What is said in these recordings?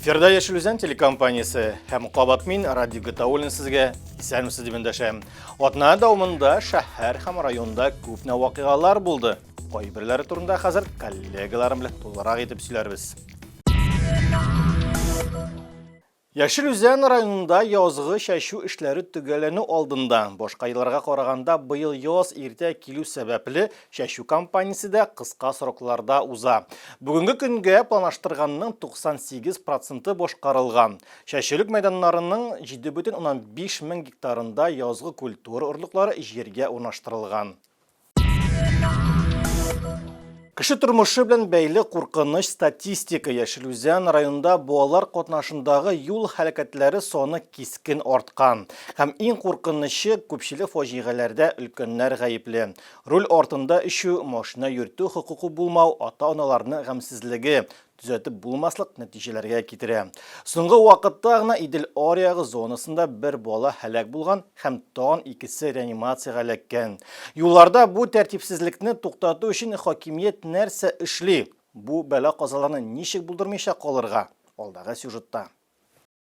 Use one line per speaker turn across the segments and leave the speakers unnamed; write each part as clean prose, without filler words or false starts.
Эфирда Яшелүзән телекомпаниясы һәм Кабат мин радио Гытаулин сезгә исәнмесез дип эндәшәм. Атна дәвамында шәһәр һәм районда күпне вакыйгалар булды. Кайберләре турында хәзер коллегаларым белән тулырак итеп сөйләрбез. Яшелүзән районында язгы чәчү эшләре төгәлләнү алдында башка елларга караганда быел яз иртә килү сәбәпле чәчү кампаниясе дә кыска срокларда уза. Бүгенге көнгә планлаштырганның 98% башкарылган. Чәчүлек мәйданнарының 7,5 мең гектарында язгы культура орлыклары җиргә урнаштырылган. Кеше тормышы белән бәйле куркыныч статистика Яшелүзән районында балалар катнашындагы юл һәлакәтләре саны кискен арткан. Һәм иң куркынычы күпчелек фаҗигаләрдә өлкәннәр гаепле. Руль артында ишү, машина йөртү хокукы булмау, ата-аналарның гамьсезлеге түзәтеп булмаслык нәтиҗәләргә китерә. Соңгы вакытта гына Идел Орягы зонасында бер бала һәлак булган һәм тагын икесе реанимациягә эләккән. Юлларда бу тәртипсезлекне туктату өчен хакимият нәрсә эшли? Бу бәла казаларны ничек булдырмыйча калырга? Алдагы сюжетта.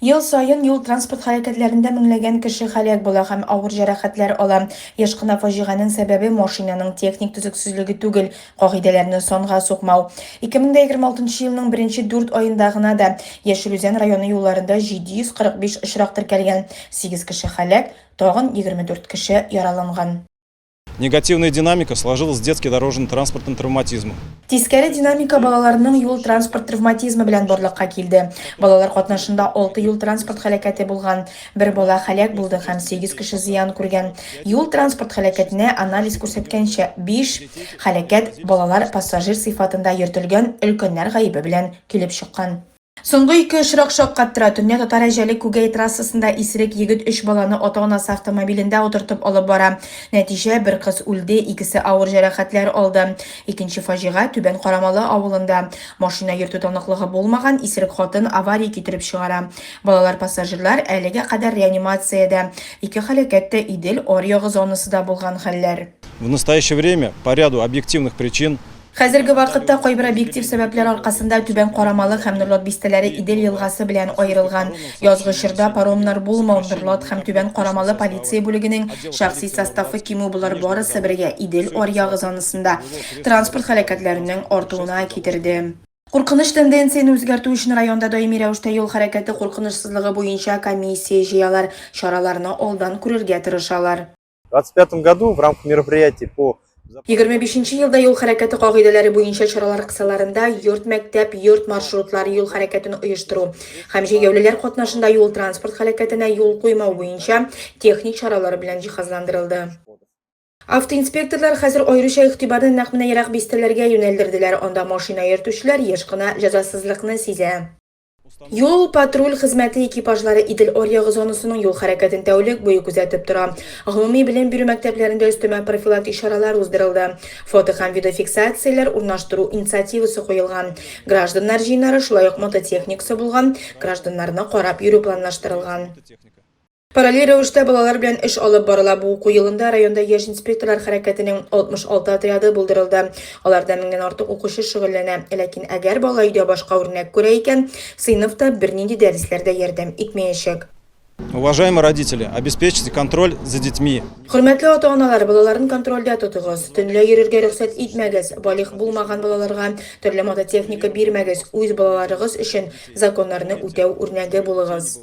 Ел сайын юл транспорт хәрәкәтләрендә меңләгән кеше һәлак була һәм авыр җәрәхәтләр ала. Яшь кына фаҗиганың сәбәбе машинаның техник төзексезлеге түгел, кагыйдәләрне санга сукмау. 2026 елның 1-4 аенда гына да Яшелүзән районы юлларында 745 очрак теркәлгән, 8 кеше һәлак, тагын 24 кеше яраланган.
Негативная динамика сложилась с детским дорожно-транспортным травматизмом.
Тискәре динамика балаларның юл транспорт травматизмы белән барлыкка килде. Балалар катнашында 6 юл транспорт һәлакәте булган, бер бала һәлак булды һәм 8 кеше зыян күргән. Юл транспорт һәлакәтенә анализ күрсәткәнчә 5 һәлакәт балалар пассажир сыйфатында йөртелгән өлкәннәр гаебе белән килеп чыккан. Соңгы 2 очрак шаккаттыра. Төнья Татар Әҗәле Күгәй трассасында исерек егет 3 баланы ата-анасы автомобилендә утыртып алып бара. Нәтиҗә бер кыз үлде, икесе авыр җәрәхәтләр алды. Икенче фаҗига Түбән Карамалы авылында. Машина йөртү таныклыгы булмаган исерек хатын авария китереп чыгара. Балалар пассажирлар әлегә кадәр реанимациядә. 2 һәлакәттә Идел Орягы зонасында булган хәлләр.
В настоящее время по ряду объективных причин
Хәзерге вакытта кайбер объектив сәбәпләр аркасында Түбән Карамалы һәм Норлат бистәләре Идел елгасы белән аерылган. Язгы чорда паромнар булмау, Норлат һәм Түбән Карамалы полиция бүлегенең шәхси составы кимү булар барысы бергә Идел Орягы зонасында транспорт һәлакәтләренең артуына китерде. Куркыныч тенденцияны үзгәртү өчен районда даими рәвештә юл хәрәкәте куркынычсызлыгы буенча комиссия җыялар, чараларны алдан күрергә тырышалар.
В 2025 году в рамках мероприятий по
25 елда юл хәрәкәте кагыйдәләре буенча чаралар кысаларында йорт мәктәп, йорт маршрутлары юл хәрәкәтен оештыру һәм җәяүлеләр катнашында юл транспорт хәрәкәтенә юл куймау буенча техник чаралары белән җиһазландырылды. Автоинспекторлар хәзер аеруча игътибарны нәкъ менә ерак бистәләргә юнәлдерделәр. Анда машина йөртүчеләр еш кына җәзасызлыкны сизә. Юл патруль хезмәте экипажлары Идел Орягы зонасының юл хәрәкәтен тәүлек буе күзәтеп тора. Гомуми белем бирү мәктәпләрендә өстәмә профилактик чаралар уздырылды. Фото һәм видеофиксацияләр урнаштыру инициативасы куелган. Гражданнар җыеннары шулай ук мототехникасы булган, гражданнарны карап йөрү планлаштырылган. Параллель рәвештә балалар белән эш алып барыла. Бу уку елында районда яшь инспекторлар хәрәкәтенең 66 отряды булдырылды. Аларда 1000дән артык укучы шөгыльләнә. Ләкин әгәр бала өйдә башка үрнәк күрә икән, сыйныфта бернинди дәресләрдә ярдәм итмәячәк.
Уважаемые родители, обеспечьте контроль за детьми.
Хөрмәтле ата-аналар, балаларын контрольдә тотыгыз. Төнлә йөрергә рөхсәт итмәгез. Балигъ булмаган балаларга төрле мототехника бирмәгез. Үз балаларыгыз өчен законнарны үтәү үрнәге булыгыз.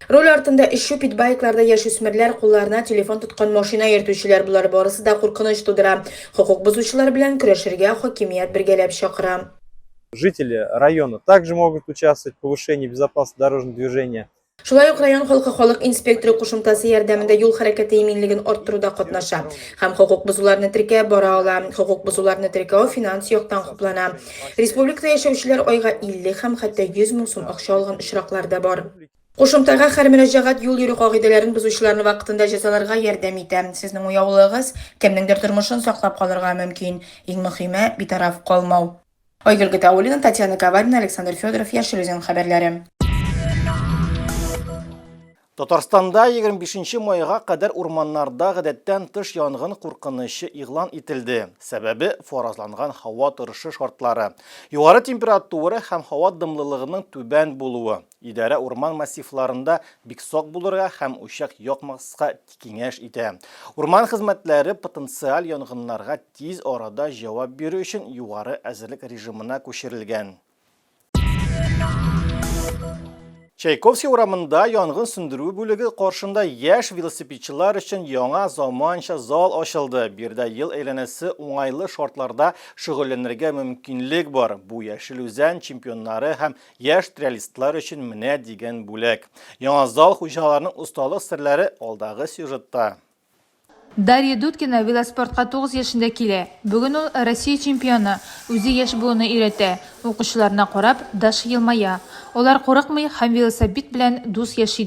Роль артында ишү питбайкларда яшүсмерләр кулларына телефон тоткан машина йөртүчеләр булар барысы да куркыныч тудыра. Хукук бузучылар белән көрәшергә хакимият бергәләп чакыра.
жители района также могут участвовать в повышении безопасности дорожного движения.
Шулай ук район халык инспекторы кушымтасы ярдәмендә юл хәрәкәте иминлеген арттыруда катнаша һәм хукук бузуларны теркәп бара ала. Хукук бузуларны теркәү финанс яктан хуплана. Республикада яшәүчеләр айга 50 һәм хәтта 100 мең сум акча алган очраклар да бар. Кушымтага һәр мөрәҗәгать юл йөрү кагыйдәләрен бузучыларны вакытында җәзаларга ярдәм итә. Сезнең уявлыгыз кемнеңдер тормышын саклап калырга мөмкин. Иң мөһиме битараф калмау. Айгөл Гытаулина, Татьяна Каварина, Александр Федоров, Яшелүзән хәбәрләре.
Татарстанда 25 майга кадәр урманнарда гадәттән тыш янгын куркынышы игълан ителде. Сәбәбе фаразланган һава торышы шартлары. Югары температура һәм һава дымлылыгының түбән булуы. Идарә урман массивларында бик сак булырга һәм учак якмаска киңәш итә. Урман хезмәтләре потенциаль янгыннарга тиз арада җавап бирү өчен югары әзерлек режимына күчерелгән. Чайковский урамында янгын сөндерү бүлеге каршында яшь велосипедчылар өчен яңа заманча зал ачылды. Бирдә ел әйләнәсе уңайлы шартларда шөгыльләнергә мөмкинлек бар. Бу яшел үзән чемпионнары һәм яшь триалистлар өчен менә дигән бүләк. Яңа зал хуҗаларының усталык серләре алдагы сюжетта.
Дарья Дудкина велоспортка 9 яшында килә. Бүген ул Россия чемпионы. Үзе яшь буыны өйрәтә. Укучыларына карап, даш елмая. Олар курыкмый һәм велосипед белән дус яши.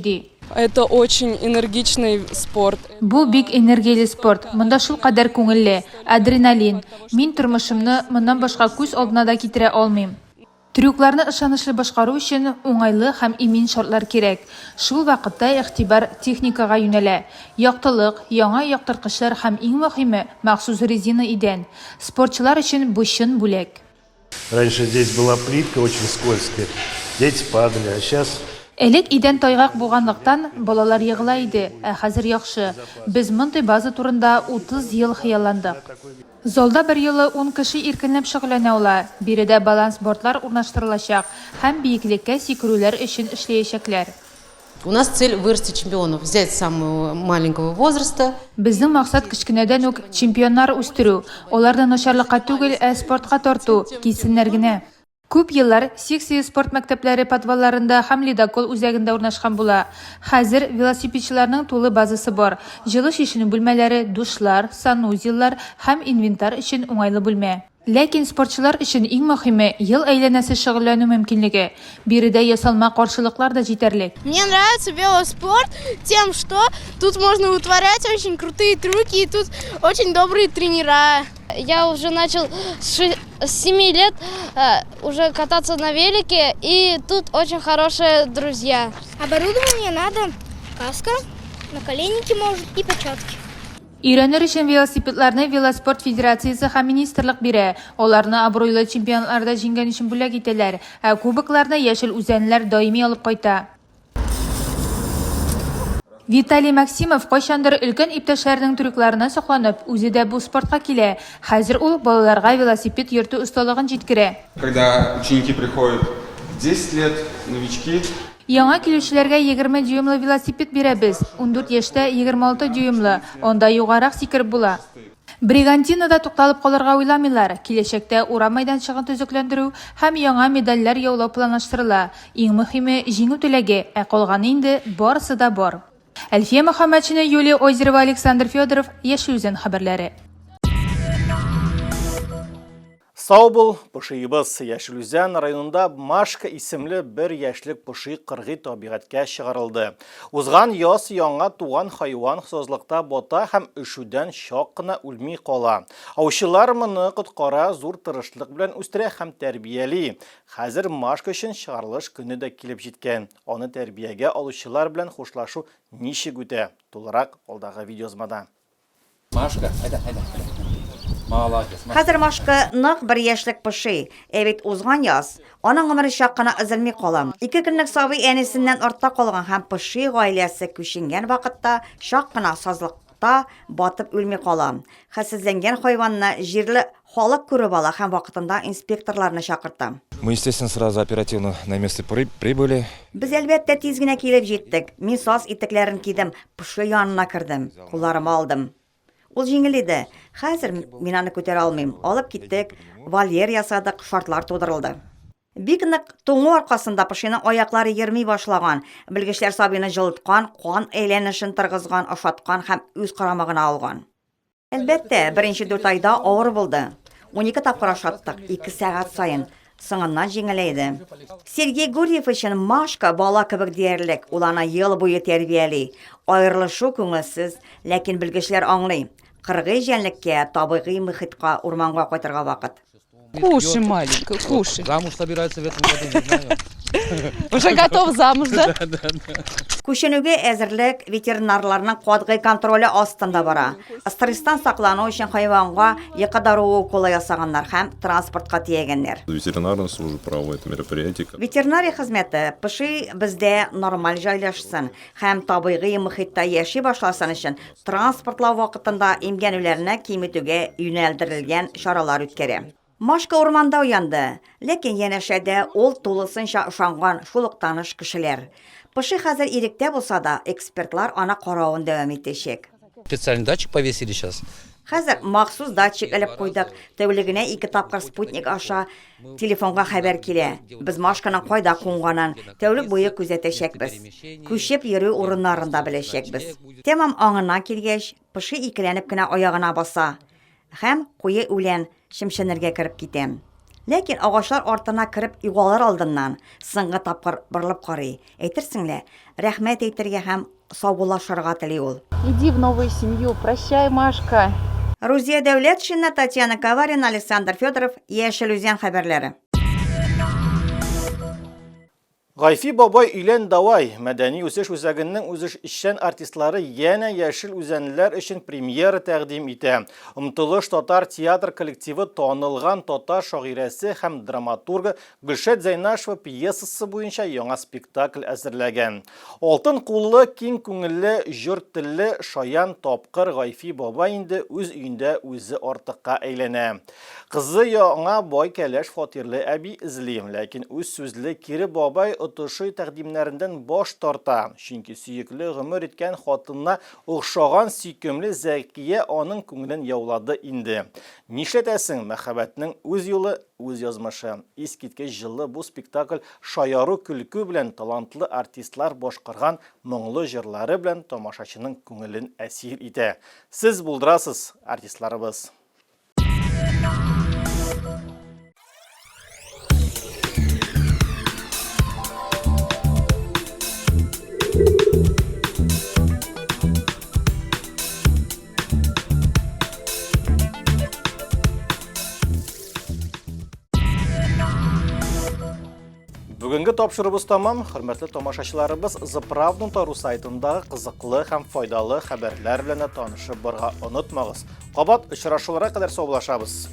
Это очень энергичный спорт.
Бу бик энергияле спорт. Монда шул кадәр күңелле, адреналин. Мин тормышымны моннан башка күз алдына да китерә алмыйм. Трюкларны ышанычлы башкару өчен уңайлы һәм имин шартлар кирәк. Шул вакытта игътибар техникага юнәлә. Яктылык, яңа яктырткычлар һәм иң мөһиме махсус резина идән. Спортчылар өчен бу чын бүләк.
Раньше здесь была плитка очень скользкая, дети падали, а сейчас...
Элек идән тайгак булганлыктан балалар егыла иде, ә хәзер яхшы. Без мондай база турында 30 ел хыялландык. Залда бер елы 10 кеше иркенләп шөгыльләнә ала. Биредә баланс бордлар урнаштырылачак һәм биеклеккә сикерүләр өчен эшләячәкләр.
У нас цель вырастить чемпионов, взять с самого маленького возраста.
Безнең максат кичкенәдән үк чемпионнар үстерү. Аларны начарлыкка түгел, ә спортка тарту, кисеннәр генә. Күп еллар секция спорт мәктәпләре подвалларында һәм ледокол үзәгендә урнашкан була. Хәзер велосипедчыларның тулы базасы бар. Җылы шешенү бүлмәләре, душлар, санузеллар һәм инвентарь өчен уңайлы бүлмә. Ләкин спортчылар өчен иң мөһиме ел әйләнәсе шөгыльләнү мөмкинлеге. Биредә ясалма каршылыклар да җитәрлек.
Мне нравится велоспорт тем, что тут можно вытворять очень крутые трюки и тут очень добрые тренера. Я уже начал с 7 лет уже кататься на велике, и тут очень хорошие друзья.
Оборудование надо, каска, наколенники может и перчатки.
Өйрәнер өчен велосипедларны Велоспорт Федерациясе һәм министрлык бирә. Аларны абруйлы чемпионларда җиңгән өчен бүләк итәләр. Ә кубокларны яшел үзәнләр даими алып кайта. Виталий Максимов кайчандыр өлкән иптәшләренең трюкларына сокланып, үзе дә бу спортка килә. Хәзер ул балаларга велосипед йөртү осталыгын җиткерә.
Когда ученики приходят 10 лет, новички,
Яңа килүчеләргә 20 дюймлы велосипед бирәбез. 14 яшьтә 26 дюймлы. Онда югарак сикереп була. Бригантинада тукталып калырга уйламыйлар. Киләчәктә урам мәйданчыгын төзекләндерү һәм яңа медальләр яулау планлаштырыла. Иң мөһиме җиңү теләге, ә калганы инде барысы да бар. Әлфия Мөхәммәтшина, Юлия Озерова, Александр Федоров, Яшел үзән хәбәрләре.
Сау бул, пошыйбыз. Яшел үзән районында Машка исемле бер яшьлек пошый кыргый табигатькә чыгарылды. Узган яз яңа туган хайван созлыкта бота һәм өшүдән чак кына үлми кала. Аучылар моны коткара зур тырышлык белән үстерә һәм тәрбияли. Хәзер Машка өчен чыгарылыш көне дә килеп җиткән. Аны тәрбиягә алучылар белән хушлашу ничек үтә? Тулырак алдагы видеозмада.
Машка, айда.
Хәзер Машка нык бер яшьлек пошый. Әбит узган яз. Аның гомере чак кына ызылмый кала. 2 көнлек сабый әнисеннән артта калган һәм пошый гаиләсе күченгән вакытта чак кына сазлыкта батып үлми кала. Хәсезләнгән хайванны җирле халык күреп ала һәм вакытында инспекторларны чакырта.
Мы, естественно, сразу оперативно на место прибыли.
Без әлбәттә тиз генә килеп җиттек. Мин саз итекләрен кидем, пошый янына кердем, кулларымны алдым. Ул җиңел иде. Хәзер мин аны күтәрә алмыйм. Алып киттек, вольер ясадык, шартлар тудырылды. Бик нык туңу аркасында пошыйның аяклары йөрми башлаган. Белгечләр сабыйны җылыткан, кан әйләнешен тыргызган, ашаткан һәм үз карамагына алган. Әлбәттә, беренче 4 айда авыр булды. 12 тапкыр ашаттык, 2 сәгать сайын. Соңыннан җиңеләйде. Сергей Гурьев өчен Машка бала кебек диярлек. Ул аны ел буе тәрбияли. Аерылышу күңелсез, ләкин белгечләр аңлый. Кыргый җәнлеккә, табигый мөхитка, урманга кайтырга вакыт.
Кушай, маленькая, кушай.
Замуж собирается в этом году, не знаю.
Уже готов замуж, да?
Күченүгө әзерлек ветеринарларның катгый контроле астында бара. Стресстан саклану өчен хайванга якадаруу уколы ясаганнар һәм транспортка тиегәннәр.
Ветеринарная служба проводит мероприятия.
Ветеринария хезмәте поши бездә нормаль җайлашсын һәм табигый мөхиттә яши башласын өчен транспортлау вакытында имгәнүләрне киметүгә юнәлдерелгән чаралар үткәрә. Машка урманда уянды, ләкин янәшәдә ул тулысынча ышанган шул ук таныш кешеләр. Поши хәзер иректә булса да, экспертлар аны каравын дәвам итәчәк.
Специальный датчик повесили сейчас.
Хәзер махсус датчик элеп куйдык. Тәүлегенә 2 тапкыр спутник аша телефонга хәбәр килә. Без машканың кайда кунганын тәүлек буе күзәтәчәкбез. Күчеп йөрү урыннарында беләчәкбез. Тәмам аңына килгәч, поши икеләнеп кенә аягына баса һәм куе үлән шимшенергә кереп китәм. Ләкин агачлар артына кереп югалыр алдыннан соңгы тапкыр борылып карый. Әйтерсеңлә, рәхмәт әйтергә һәм саубуллашырга тели ул.
Иди в новую семью, прощай, Машка.
Рузия Дәүләтшина, Татьяна Каварина, Александр Федоров, Яшел Үзән хәбәрләре.
Гайфи бабай Үйлән Давай мәдәни үсеш үзәгенең үзеш эшчән артистлары яна яшел үзәнләр өчен премьера тәкъдим итә. Омтылыш татар театр коллективы танылган татар шагыйрәсе һәм драматургы Гөлшәт Зәйнашева пьесасы буенча яңа спектакль әзерләгән. Алтын куллы, киң күңелле, җырт телле шаян тапкыр Гайфи бабай инде үз өендә үзе артыкка әйләнә. Кызы яңа бай кәләш фатирлы әби излим, ләкин үз сүзле кире бабай отышы тәкъдимнәрендән баш тарта. Чөнки сөекле гомер иткән хатынна охшаган сөйкемле Зәкия аның күңелен яулады инде. Нишләтәсең, мәхәббәтнең үз юлы, үз язмышы. Искиткәч җылы бу спектакль шаяру көлке белән талантлы артистлар башкарган моңлы җырлары белән тамашачының күңелен әсир итә. Сез булдырасыз, артистларыбыз. Бүгінгі тапшырыбыз тамам, хөрмәтле тамашачыларыбыз, Заправда.ру сайтындагы кызыклы һәм файдалы хәбәрләр белән танышып барга онытмагыз. Кабат очрашуларга кадәр саулашабыз.